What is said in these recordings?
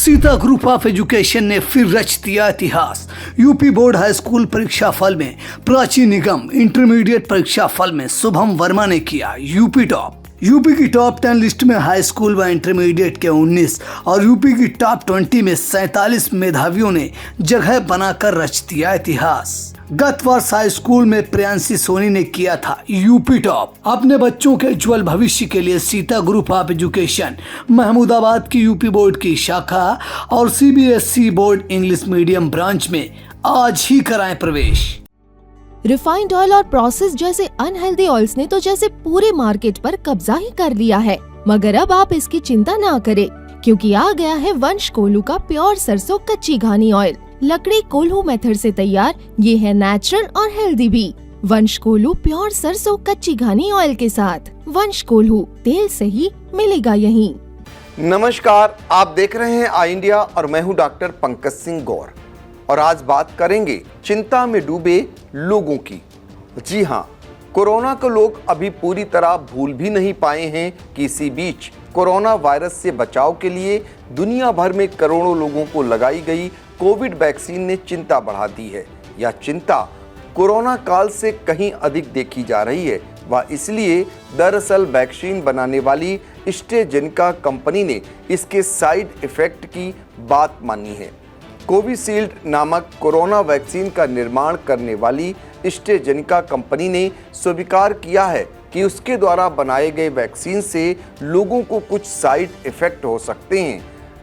Sita group of education ने फिर रच दिया इतिहास। यूपी बोर्ड हाई स्कूल परीक्षा फल में प्राची निगम, इंटरमीडिएट परीक्षा फल में शुभम वर्मा ने किया यूपी टॉप। यूपी की टॉप 10 लिस्ट में हाई स्कूल व इंटरमीडिएट के 19 और यूपी की टॉप 20 में 47 मेधावियों ने जगह बनाकर रच दिया इतिहास। गत वर्ष हाई स्कूल में प्रियांशी सोनी ने किया था यूपी टॉप। अपने बच्चों के उज्जवल भविष्य के लिए Sita group of education Mahmudabad की यूपी बोर्ड की शाखा और CBSE board English medium branch में आज ही कराएं प्रवेश। रिफाइंड ऑयल और प्रोसेस जैसे अनहेल्दी ऑयल्स ने तो जैसे पूरे मार्केट पर कब्जा ही कर लिया है, मगर अब आप इसकी चिंता ना करें, क्योंकि आ गया है वंश कोल्हू का प्योर सरसों कच्ची घानी ऑयल। लकड़ी कोल्हू मेथड से तैयार, ये है नेचुरल और हेल्दी भी। वंश कोल्हू प्योर सरसों कच्ची घानी ऑयल के साथ। वंश कोल्हू, तेल सही मिलेगा यहीं। नमस्कार, आप देख रहे हैं आई इंडिया और मैं हूं डॉक्टर पंकज सिंह गौर और आज बात करेंगे चिंता में डूबे लोगों की। जी हाँ, कोरोना को लोग अभी पूरी तरह भूल भी नहीं पाए हैं कि इसी बीच कोरोना वायरस से बचाव के लिए दुनिया भर में करोड़ों लोगों को लगाई गई कोविड वैक्सीन ने चिंता बढ़ा दी है। यह चिंता कोरोना काल से कहीं अधिक देखी जा रही है। वह इसलिए दरअसल वैक्सीन बनाने वाली एस्ट्राजेनेका कंपनी ने इसके साइड इफेक्ट की बात मानी है। कोविशील्ड नामक कोरोना वैक्सीन का निर्माण करने वाली एस्ट्राजेनेका कंपनी ने स्वीकार किया है कि उसके द्वारा बनाए गए वैक्सीन से लोगों को कुछ साइड इफेक्ट हो सकते हैं।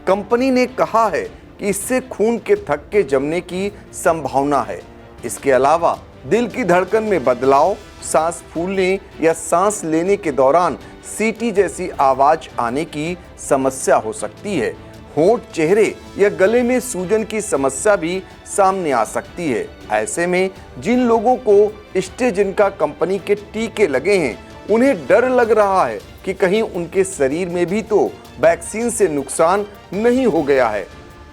कंपनी ने कहा है कि इससे खून के थक्के जमने की संभावना है। इसके अलावा दिल की धड़कन में बदलाव, सांस फूलने या सांस लेने के दौरान सीटी जैसी आवाज आने की समस्या हो सकती है। होंठ, चेहरे या गले में सूजन की समस्या भी सामने आ सकती है। ऐसे में जिन लोगों को एस्ट्राजेनेका कंपनी के टीके लगे हैं, उन्हें डर लग रहा है कि कहीं उनके शरीर में भी तो वैक्सीन से नुकसान नहीं हो गया है।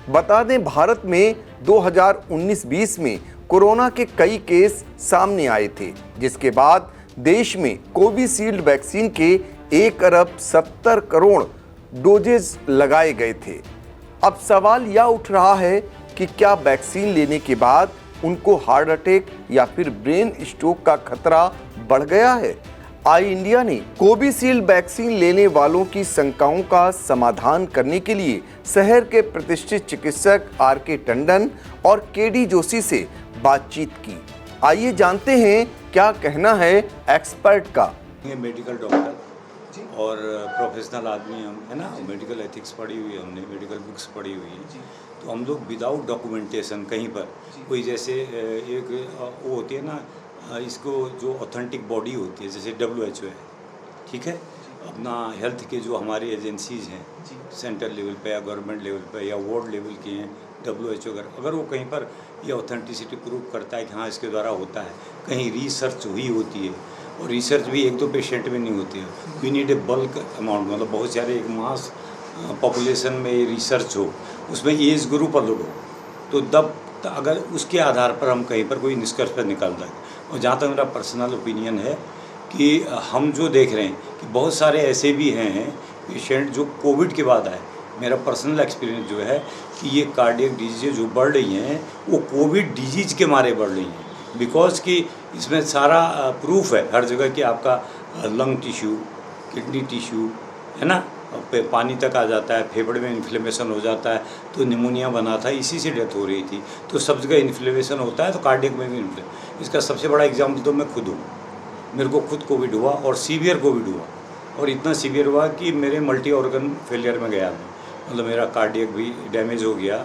बता दें, भारत में 2019-20 में कोरोना के कई केस सामने आए थे, जिसके बाद देश में कोविशील्ड वैक्सीन के 1 अरब 70 करोड़ डोजेज लगाए गए थे। अब सवाल यह उठ रहा है कि क्या वैक्सीन लेने के बाद उनको हार्ट अटैक या फिर ब्रेन स्ट्रोक का खतरा बढ़ गया है? आई इंडिया ने कोविशील्ड वैक्सीन लेने वालों की शंकाओं का समाधान करने के लिए शहर के प्रतिष्ठित चिकित्सक आर.के. टंडन और के.डी. जोशी से बातचीत की। आइए जानते हैं क्या कहना है एक्सपर्ट का। मेडिकल डॉक्टर और प्रोफेशनल आदमी हम, है ना, मेडिकल एथिक्स पढ़ी हुई है हमने, मेडिकल बुक्स पढ़ी हुई है। तो हम लोग विदाउट डॉक्यूमेंटेशन कहीं पर कोई जैसे एक वो होती है ना, इसको जो ऑथेंटिक बॉडी होती है जैसे WHO है, ठीक है, अपना हेल्थ के जो हमारी एजेंसीज हैं सेंट्रल लेवल पे या गवर्नमेंट लेवल पे या वार्ड लेवल की हैं, WHO अगर वो कहीं पर ये ऑथेंटिसिटी प्रूव करता है कि हाँ इसके द्वारा होता है, कहीं रिसर्च हुई होती है, और रिसर्च भी 1-2 पेशेंट में नहीं होती है। We need a bulk amount, मतलब बहुत सारे एक मास पॉपुलेशन में रिसर्च हो, उसमें एज ग्रुप अलग हो, तो तब अगर उसके आधार पर हम कहीं पर कोई निष्कर्ष पर निकाल दें। और जहाँ तक मेरा पर्सनल ओपिनियन है कि हम जो देख रहे हैं कि बहुत सारे ऐसे भी हैं पेशेंट जो कोविड के बाद आए। मेरा पर्सनल एक्सपीरियंस जो है कि ये कार्डियक डिजीज़ जो बढ़ रही हैं वो कोविड डिजीज़ के मारे बढ़ रही हैं, बिकॉज कि इसमें सारा प्रूफ है हर जगह कि आपका लंग टिश्यू, किडनी टिश्यू, है ना, पानी तक आ जाता है, फेफड़े में इन्फ्लेमेशन हो जाता है, तो निमोनिया बना था, इसी से डेथ हो रही थी। तो सब जगह इन्फ्लेमेशन होता है, तो कार्डियक में भी इसका सबसे बड़ा एग्जाम्पल तो मैं खुद हूँ। मेरे को खुद कोविड हुआ और सीवियर कोविड हुआ, और इतना सीवियर हुआ कि मेरे मल्टी ऑर्गन फेलियर में गया मैं, मतलब मेरा कार्डियक भी डैमेज हो गया,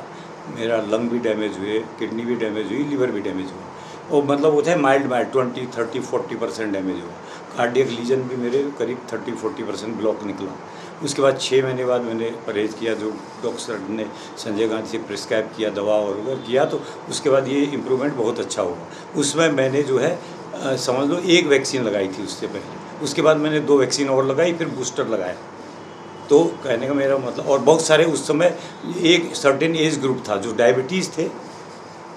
मेरा लंग भी डैमेज हुए, किडनी भी डैमेज हुई, लिवर भी डैमेज हुआ, और मतलब वो थे माइल्ड 20, 30, 40% डैमेज हुआ। कार्डियक लीजन भी मेरे करीब 30-40% ब्लॉक निकला। उसके बाद 6 महीने बाद मैंने परहेज किया, जो डॉक्टर ने संजय गांधी से प्रिस्क्राइब किया दवा और किया, तो उसके बाद ये इम्प्रूवमेंट बहुत अच्छा हुआ। उसमें मैंने जो है समझ लो 1 वैक्सीन लगाई थी उससे पहले, उसके बाद मैंने 2 वैक्सीन और लगाई, फिर बूस्टर लगाया। तो कहने का मेरा मतलब, और बहुत सारे उस समय एक सर्टेन एज ग्रुप था जो डायबिटीज़ थे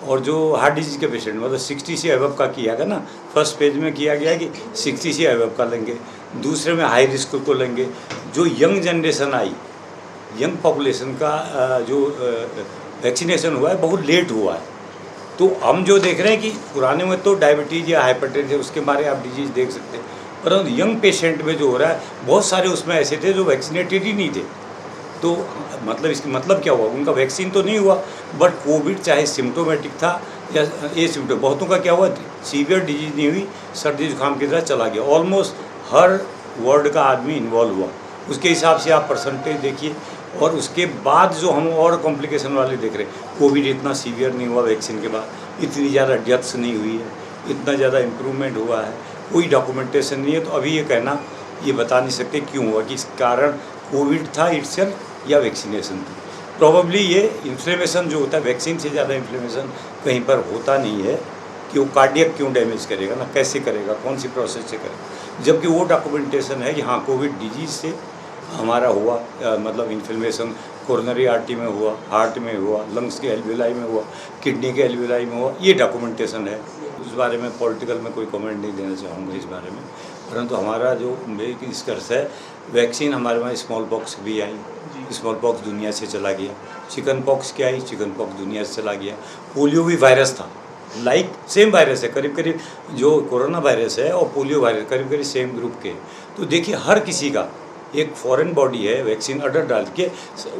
और जो हार्ट डिजीज़ के पेशेंट, मतलब 60 से अबव का किया गया ना। फर्स्ट पेज में किया गया कि 60 से अबव का लेंगे, दूसरे में हाई रिस्क को लेंगे। जो यंग जनरेशन आई यंग पॉपुलेशन का जो वैक्सीनेशन हुआ है बहुत लेट हुआ है। तो हम जो देख रहे हैं कि पुराने में तो डायबिटीज़ या हाइपरटेंशन उसके बारे आप डिजीज़ देख सकते हैं, परंतु यंग पेशेंट में जो हो रहा है बहुत सारे उसमें ऐसे थे जो वैक्सीनेटेड ही नहीं थे। तो मतलब इसका मतलब क्या हुआ, उनका वैक्सीन तो नहीं हुआ बट कोविड चाहे सिम्टोमेटिक था या एसिम्टोमेटिक, बहुतों का क्या हुआ सीवियर डिजीज नहीं हुई, सर्दी जुकाम की तरह चला गया। ऑलमोस्ट हर वर्ल्ड का आदमी इन्वॉल्व हुआ, उसके हिसाब से आप परसेंटेज देखिए। और उसके बाद जो हम और कॉम्प्लिकेशन वाले देख रहे हैं, कोविड इतना सीवियर नहीं हुआ वैक्सीन के बाद, इतनी ज़्यादा डेथ्स नहीं हुई है, इतना ज़्यादा इम्प्रूवमेंट हुआ है, कोई डॉक्यूमेंटेशन नहीं है। तो अभी ये कहना ये बता नहीं सकते क्यों हुआ, कि इस कारण कोविड था इटसेल्फ या वैक्सीनेशन थी। प्रोबेबली ये इन्फ्लेमेशन जो होता है, वैक्सीन से ज़्यादा इन्फ्लेमेशन कहीं पर होता नहीं है, कि वो कार्डियक क्यों डैमेज करेगा ना, कैसे करेगा, कौन सी प्रोसेस से करेगा, जबकि वो डॉक्यूमेंटेशन है कि हाँ कोविड डिजीज़ से हमारा हुआ मतलब इन्फ्लेमेशन कोरोनरी आर्टरी में हुआ, हार्ट में हुआ, लंग्स के एल्विलाई में हुआ, किडनी के एल्विलाई में हुआ, ये डॉक्यूमेंटेशन है। उस बारे में पॉलिटिकल में कोई कमेंट नहीं देना चाहूँगा इस बारे में, परंतु हमारा जो निष्कर्ष है, वैक्सीन हमारे वहाँ स्मॉल पॉक्स भी आई, स्मॉल पॉक्स दुनिया से चला गया, चिकन पॉक्स क्या आई, चिकन पॉक्स दुनिया से चला गया, पोलियो भी वायरस था, लाइक सेम वायरस है, करीब करीब जो कोरोना वायरस है और पोलियो वायरस करीब करीब सेम ग्रुप के। तो देखिए हर किसी का एक फॉरेन बॉडी है, वैक्सीन अडर डाल के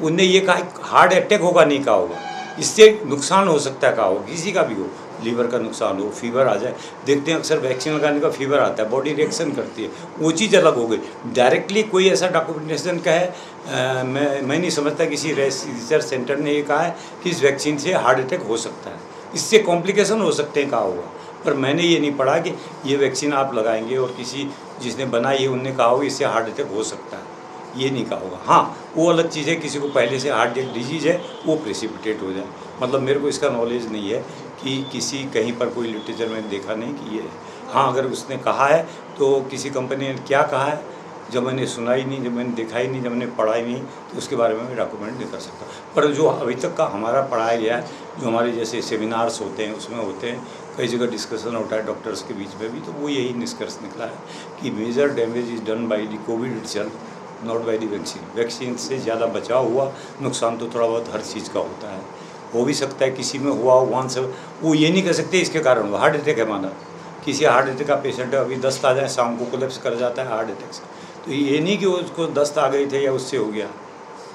उनने ये कहा हार्ट अटैक होगा नहीं कहा होगा, इससे नुकसान हो सकता है कहा होगा, किसी का भी हो, लीवर का नुकसान हो, फीवर आ जाए, देखते हैं अक्सर वैक्सीन लगाने का फीवर आता है, बॉडी रिएक्शन करती है, वो चीज़ अलग हो गई। डायरेक्टली कोई ऐसा डॉक्यूमेंटेशन का है मैं नहीं समझता किसी रिसर्च सेंटर ने ये कहा है कि इस वैक्सीन से हार्ट अटैक हो सकता है, इससे कॉम्प्लिकेशन हो सकते हैं कहा होगा, पर मैंने ये नहीं पढ़ा कि ये वैक्सीन आप लगाएंगे और किसी जिसने बनाई है उनने कहा होगा इससे हार्ट अटैक हो सकता है, ये नहीं कहा होगा। हाँ वो अलग चीज़ है, किसी को पहले से हार्ट डिजीज़ है वो प्रेसिपिटेट हो जाए, मतलब मेरे को इसका नॉलेज नहीं है कि किसी कहीं पर कोई लिटरेचर में देखा नहीं कि ये। हाँ अगर उसने कहा है तो किसी कंपनी ने क्या कहा है, जब मैंने सुना ही नहीं, जब मैंने देखा ही नहीं, जब मैंने पढ़ा ही नहीं, तो उसके बारे में मैं डॉक्यूमेंट नहीं कर सकता। पर जो अभी तक का हमारा पढ़ाया गया है, जो हमारे जैसे सेमिनार्स होते हैं उसमें होते हैं, कई जगह डिस्कशन होता है डॉक्टर्स के बीच में भी, तो वो यही निष्कर्ष निकला है कि major damage is done by the Covid itself, not by the vaccine. Vaccine से ज़्यादा बचाव हुआ, नुकसान तो थोड़ा बहुत हर चीज़ का होता है, हो भी सकता है किसी में हुआ वहाँ से, वो ये नहीं कह सकते इसके कारण हुआ। हार्ट अटैक है माना, किसी हार्ट अटैक का पेशेंट है, अभी दस्त आ जाए, शाम को कोलैप्स कर जाता है हार्ट अटैक से, तो ये नहीं कि उसको दस्त आ गई थे या उससे हो गया,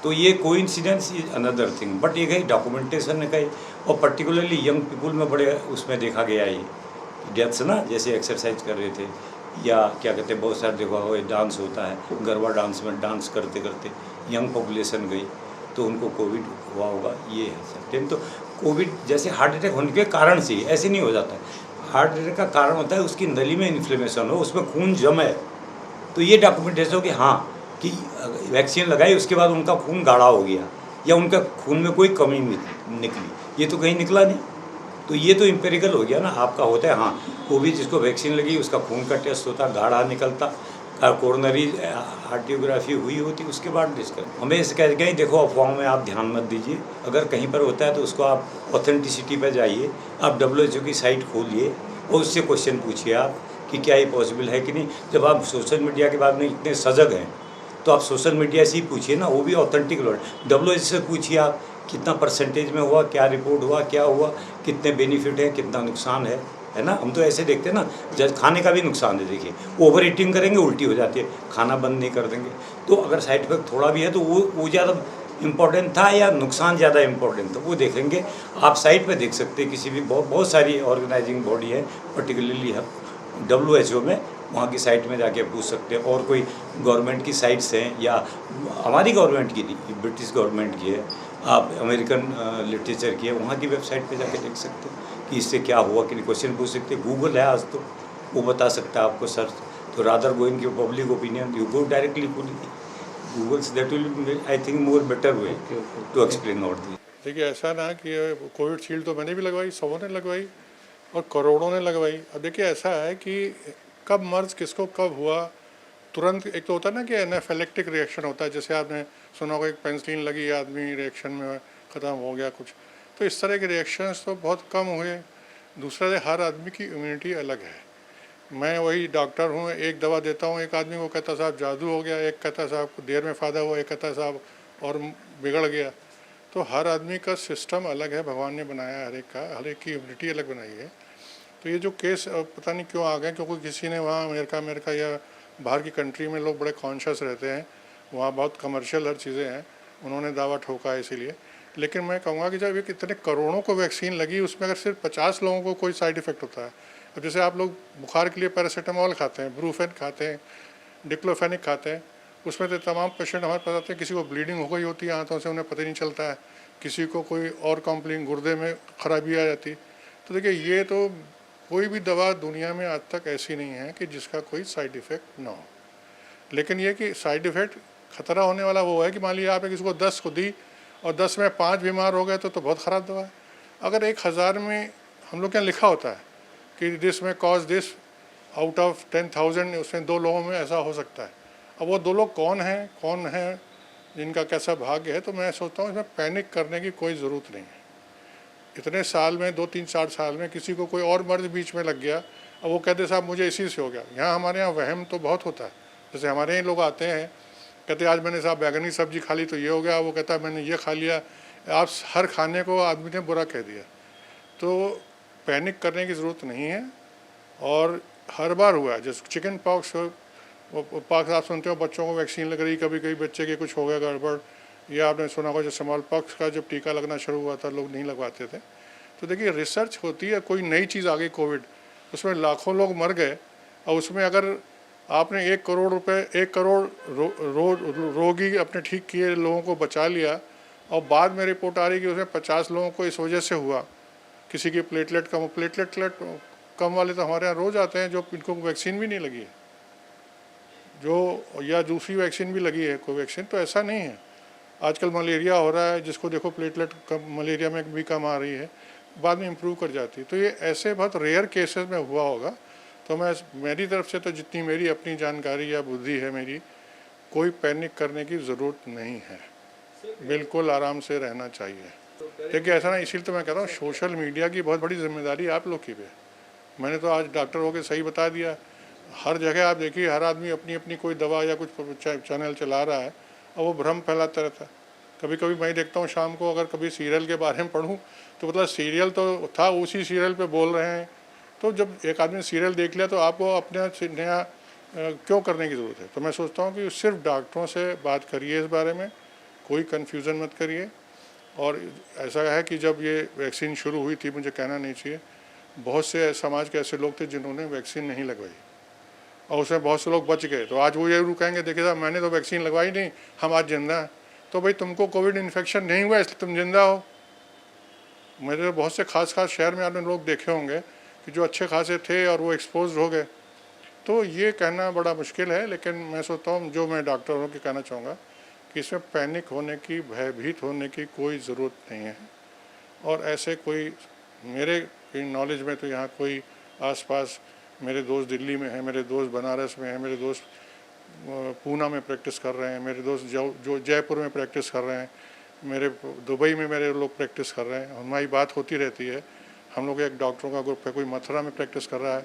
तो ये coincidence is another thing. But ये कहीं डॉक्यूमेंटेशन है कहीं, और पर्टिकुलरली यंग पीपुल में बड़े उसमें देखा गया है डेथ्स ना, जैसे एक्सरसाइज कर रहे थे या क्या कहते हैं, बहुत सारे देखा हो डांस होता है, गरबा डांस में डांस करते करते यंग पॉपुलेशन गई तो उनको कोविड हुआ होगा, ये है सर्टेन। तो कोविड जैसे हार्ट अटैक होने के कारण से ऐसे नहीं हो जाता है, हार्ट अटैक का कारण होता है उसकी नली में इन्फ्लेमेशन हो, उसमें खून जम है, तो ये डॉक्यूमेंटेशन हो कि हाँ कि वैक्सीन लगाई उसके बाद उनका खून गाढ़ा हो गया या उनका खून में कोई कमी निकली, ये तो कहीं निकला नहीं, तो ये तो इम्पेरिकल हो गया ना, आपका होता है। हाँ कोविड जिसको वैक्सीन लगी उसका खून का टेस्ट होता, गाढ़ा निकलता, कोरोनरी आर्टियोग्राफी हुई होती, उसके बाद डिस्कस। हमें इस कह के देखो अफवाहों में आप ध्यान मत दीजिए, अगर कहीं पर होता है तो उसको आप ऑथेंटिसिटी पर जाइए, आप WHO की साइट खोलिए और उससे क्वेश्चन पूछिए आप कि क्या ये पॉसिबल है कि नहीं। जब आप सोशल मीडिया के बारे में इतने सजग हैं तो आप सोशल मीडिया से ही पूछिए ना, वो भी ऑथेंटिक WHO से पूछिए आप कितना परसेंटेज में हुआ, क्या रिपोर्ट हुआ, क्या हुआ, कितने बेनिफिट है, कितना नुकसान है ना। हम तो ऐसे देखते हैं ना, जब खाने का भी नुकसान है, देखिए ओवर ईटिंग करेंगे उल्टी हो जाती है, खाना बंद नहीं कर देंगे, तो अगर साइड इफेक्ट थोड़ा भी है तो वो ज़्यादा इम्पोर्टेंट था या नुकसान ज़्यादा इम्पोर्टेंट था, वो देखेंगे। आप साइट पे देख सकते हैं, किसी भी बहुत सारी ऑर्गेनाइजिंग बॉडी है, पर्टिकुलरली WHO में, वहाँ की साइट में जाके पूछ सकते हैं। और कोई गवर्नमेंट की साइट्स हैं या हमारी गवर्नमेंट की नहीं, ब्रिटिश गवर्नमेंट की है, आप अमेरिकन लिटरेचर की है, वहाँ की वेबसाइट पे जाके देख सकते हैं कि इससे क्या हुआ कि नहीं, क्वेश्चन पूछ सकते हैं। गूगल है आज तो, वो बता सकता है आपको सर्च, तो रादर गोइंग की public opinion you go directly Google, that will I think more better way to explain out this. देखिए ऐसा ना कि कोविड शील्ड तो मैंने भी लगवाई, सबों ने लगवाई और करोड़ों ने लगवाई। अब देखिए ऐसा है कि कब मर्ज किसको कब हुआ तुरंत, एक तो होता है ना कि एनाफिलेक्टिक रिएक्शन होता है, जैसे आपने सुना होगा एक पेंसिलिन लगी आदमी रिएक्शन में ख़त्म हो गया कुछ, तो इस तरह के रिएक्शंस तो बहुत कम हुए। दूसरा है हर आदमी की इम्यूनिटी अलग है। मैं वही डॉक्टर हूँ, एक दवा देता हूँ, एक आदमी को कहता साहब जादू हो गया, एक कहता साहब देर में फ़ायदा हुआ, एक कहता साहब और बिगड़ गया। तो हर आदमी का सिस्टम अलग है, भगवान ने बनाया है, हर एक की इम्यूनिटी अलग बनाई है। तो ये जो केस पता नहीं क्यों आ गए, क्योंकि किसी ने वहाँ अमेरिका या बाहर की कंट्री में लोग बड़े कॉन्शियस रहते हैं, वहाँ बहुत कमर्शियल हर चीज़ें हैं, उन्होंने दावा ठोका है इसीलिए। लेकिन मैं कहूँगा कि जब ये कितने करोड़ों को वैक्सीन लगी, उसमें अगर सिर्फ 50 लोगों को कोई साइड इफ़ेक्ट होता है, अब जैसे आप लोग बुखार के लिए पैरासीटामोल खाते हैं, ब्रूफेन खाते हैं, डिक्लोफेनिक खाते हैं, उसमें तो तमाम पेशेंट हमारे पास आते हैं, किसी को ब्लीडिंग हो गई होती है आंतों से, उन्हें पता ही नहीं चलता है, किसी को कोई और कॉम्प्लेन गुर्दे में खराबी आ जाती। तो देखिए, ये तो कोई भी दवा दुनिया में आज तक ऐसी नहीं है कि जिसका कोई साइड इफ़ेक्ट ना हो। लेकिन ये कि साइड इफ़ेक्ट खतरा होने वाला वो है कि मान लीजिए आपने किसी को 10 को दी और 10 में 5 बीमार हो गए तो बहुत ख़राब दवा है। अगर 1000 में हम लोग के यहाँ लिखा होता है कि दिस में कॉज दिस, आउट ऑफ 10,000 उसमें 2 लोगों में ऐसा हो सकता है। अब वो 2 लोग कौन है जिनका कैसा भाग्य है। तो मैं सोचता हूँ इसमें पैनिक करने की कोई ज़रूरत नहीं है। इतने साल में 2-3-4 साल में किसी को कोई और मर्ज बीच में लग गया, अब वो कहते साहब मुझे इसी से हो गया। यहाँ हमारे यहाँ वहम तो बहुत होता है। जैसे हमारे यहाँ लोग आते हैं, कहते आज मैंने साहब बैगनी सब्जी खा ली तो ये हो गया, वो कहता है मैंने ये खा लिया। आप हर खाने को आदमी ने बुरा कह दिया। तो पैनिक करने की ज़रूरत नहीं है। और हर बार हुआ है, जैसे चिकन पॉक्स आप सुनते हो बच्चों को वैक्सीन लग रही, कभी कभी बच्चे के कुछ हो गया गड़बड़, या आपने सुना होगा जो स्मॉल पॉक्स का जब टीका लगना शुरू हुआ था लोग नहीं लगवाते थे। तो देखिए, रिसर्च होती है, कोई नई चीज़ आ गई कोविड, उसमें लाखों लोग मर गए, और उसमें अगर आपने 1 करोड़ रुपए 1 करोड़ रोगी अपने ठीक किए लोगों को बचा लिया, और बाद में रिपोर्ट आ रही कि उसमें 50 लोगों को इस वजह से हुआ, किसी की प्लेटलेट कम वाले तो हमारे यहाँ रोज़ आते हैं जो इनको वैक्सीन भी नहीं लगी है, जो या दूसरी वैक्सीन भी लगी है कोवैक्सीन। तो ऐसा नहीं है। आजकल मलेरिया हो रहा है, जिसको देखो प्लेटलेट कम मलेरिया में भी कम आ रही है, बाद में इम्प्रूव कर जाती है। तो ये ऐसे बहुत रेयर केसेस में हुआ होगा। तो मेरी तरफ से तो जितनी मेरी अपनी जानकारी या बुद्धि है मेरी, कोई पैनिक करने की ज़रूरत नहीं है, बिल्कुल आराम से रहना चाहिए। देखिए ऐसा ना, इसीलिए तो मैं कहता हूँ सोशल मीडिया की बहुत बड़ी जिम्मेदारी आप लोग की भी है। मैंने तो आज डॉक्टर होकर सही बता दिया, हर जगह आप देखिए हर आदमी अपनी अपनी कोई दवा या कुछ चैनल चला रहा है और वो भ्रम फैलाता रहता है। कभी कभी मैं देखता हूँ शाम को, अगर कभी सीरियल के बारे में पढ़ूँ तो मतलब सीरियल तो था, उसी सीरियल पे बोल रहे हैं। तो जब एक आदमी सीरियल देख लिया तो आपको अपने नया क्यों करने की ज़रूरत है। तो मैं सोचता हूँ कि सिर्फ डॉक्टरों से बात करिए इस बारे में, कोई कन्फ्यूज़न मत करिए। और ऐसा है कि जब ये वैक्सीन शुरू हुई थी, मुझे कहना नहीं चाहिए, बहुत से समाज के ऐसे लोग थे जिन्होंने वैक्सीन नहीं लगवाई और उसमें बहुत से लोग बच गए। तो आज वो ये कहेंगे देखिए साहब मैंने तो वैक्सीन लगवाई नहीं, हम आज जिंदा हैं। तो भाई तुमको कोविड इन्फेक्शन नहीं हुआ इसलिए तुम जिंदा हो। मेरे तो बहुत से खास शहर में आपने लोग देखे होंगे कि जो अच्छे खासे थे और वो एक्सपोज हो गए। तो ये कहना बड़ा मुश्किल है, लेकिन मैं सोचता हूँ जो मैं डॉक्टर हूँ कि कहना चाहूँगा कि इसमें पैनिक होने की, भयभीत होने की कोई ज़रूरत नहीं है। और ऐसे कोई मेरे नॉलेज में तो यहाँ कोई आसपास, मेरे दोस्त दिल्ली में हैं, मेरे दोस्त बनारस में हैं, मेरे दोस्त पूना में प्रैक्टिस कर रहे हैं, मेरे दोस्त जो जयपुर में प्रैक्टिस कर रहे हैं, मेरे दुबई में मेरे लोग प्रैक्टिस कर रहे हैं। हमारी बात होती रहती है। हम लोग एक डॉक्टरों का ग्रुप है, कोई मथुरा में प्रैक्टिस कर रहा है,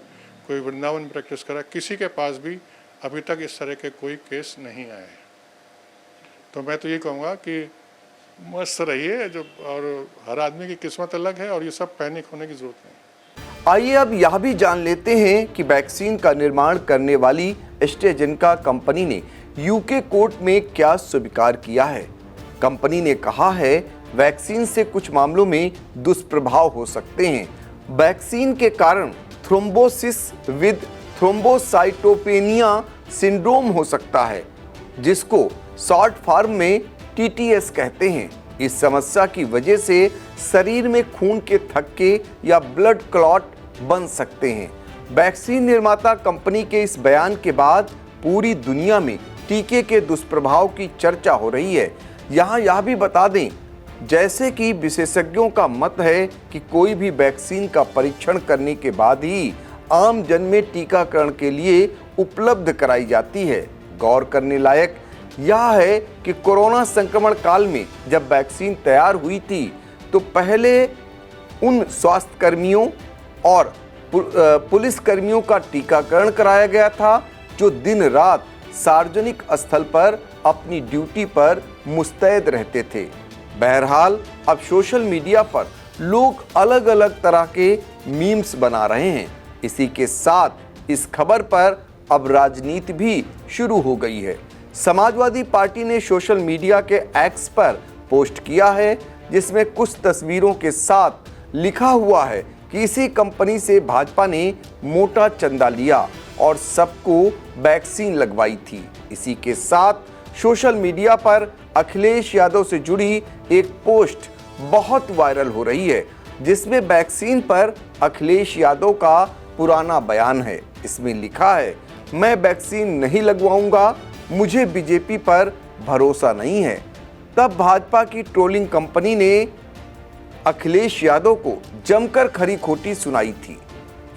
कोई वृंदावन में प्रैक्टिस कर रहा है। किसी के पास भी अभी तक इस तरह के कोई केस नहीं आए। तो मैं तो ये कहूँगा कि मस्त रहिए, जो और हर आदमी की किस्मत अलग है और ये सब पैनिक होने की ज़रूरत नहीं। आइए अब यह भी जान लेते हैं कि वैक्सीन का निर्माण करने वाली एस्ट्राजेनेका कंपनी ने यूके कोर्ट में क्या स्वीकार किया है। कंपनी ने कहा है वैक्सीन से कुछ मामलों में दुष्प्रभाव हो सकते हैं। वैक्सीन के कारण थ्रोम्बोसिस विद थ्रोम्बोसाइटोपेनिया सिंड्रोम हो सकता है, जिसको शॉर्ट फॉर्म में TTS कहते हैं। इस समस्या की वजह से शरीर में खून के थक्के या ब्लड क्लॉट बन सकते हैं। वैक्सीन निर्माता कंपनी के इस बयान के बाद पूरी दुनिया में टीके के दुष्प्रभाव की चर्चा हो रही है। यहाँ यह भी बता दें, जैसे कि विशेषज्ञों का मत है कि कोई भी वैक्सीन का परीक्षण करने के बाद ही आम जन में टीकाकरण के लिए उपलब्ध कराई जाती है। गौर करने लायक यह है कि कोरोना संक्रमण काल में जब वैक्सीन तैयार हुई थी तो पहले उन स्वास्थ्य कर्मियों और पुलिस कर्मियों का टीकाकरण कराया गया था जो दिन रात सार्वजनिक स्थल पर अपनी ड्यूटी पर मुस्तैद रहते थे। बहरहाल अब सोशल मीडिया पर लोग अलग अलग तरह के मीम्स बना रहे हैं। इसी के साथ इस खबर पर अब राजनीति भी शुरू हो गई है। समाजवादी पार्टी ने सोशल मीडिया के एक्स पर पोस्ट किया है, जिसमें कुछ तस्वीरों के साथ लिखा हुआ है कि इसी कंपनी से भाजपा ने मोटा चंदा लिया और सबको वैक्सीन लगवाई थी। इसी के साथ सोशल मीडिया पर अखिलेश यादव से जुड़ी एक पोस्ट बहुत वायरल हो रही है, जिसमें वैक्सीन पर अखिलेश यादव का पुराना बयान है। इसमें लिखा है, मैं वैक्सीन नहीं लगवाऊंगा, मुझे बीजेपी पर भरोसा नहीं है। तब भाजपा की ट्रोलिंग कंपनी ने अखिलेश यादव को जमकर खरी खोटी सुनाई थी।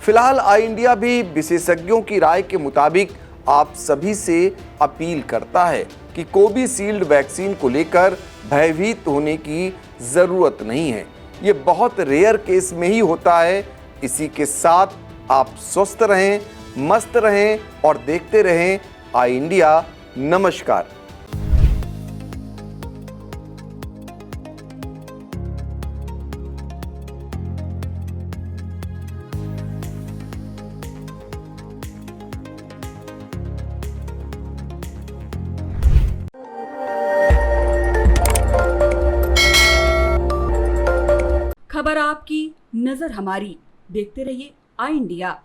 फिलहाल आई इंडिया भी विशेषज्ञों की राय के मुताबिक आप सभी से अपील करता है कि कोविशील्ड वैक्सीन को लेकर भयभीत होने की जरूरत नहीं है। ये बहुत रेयर केस में ही होता है। इसी के साथ आप स्वस्थ रहें, मस्त रहें और देखते रहें आई इंडिया। नमस्कार। खबर आपकी, नजर हमारी। देखते रहिए आई इंडिया।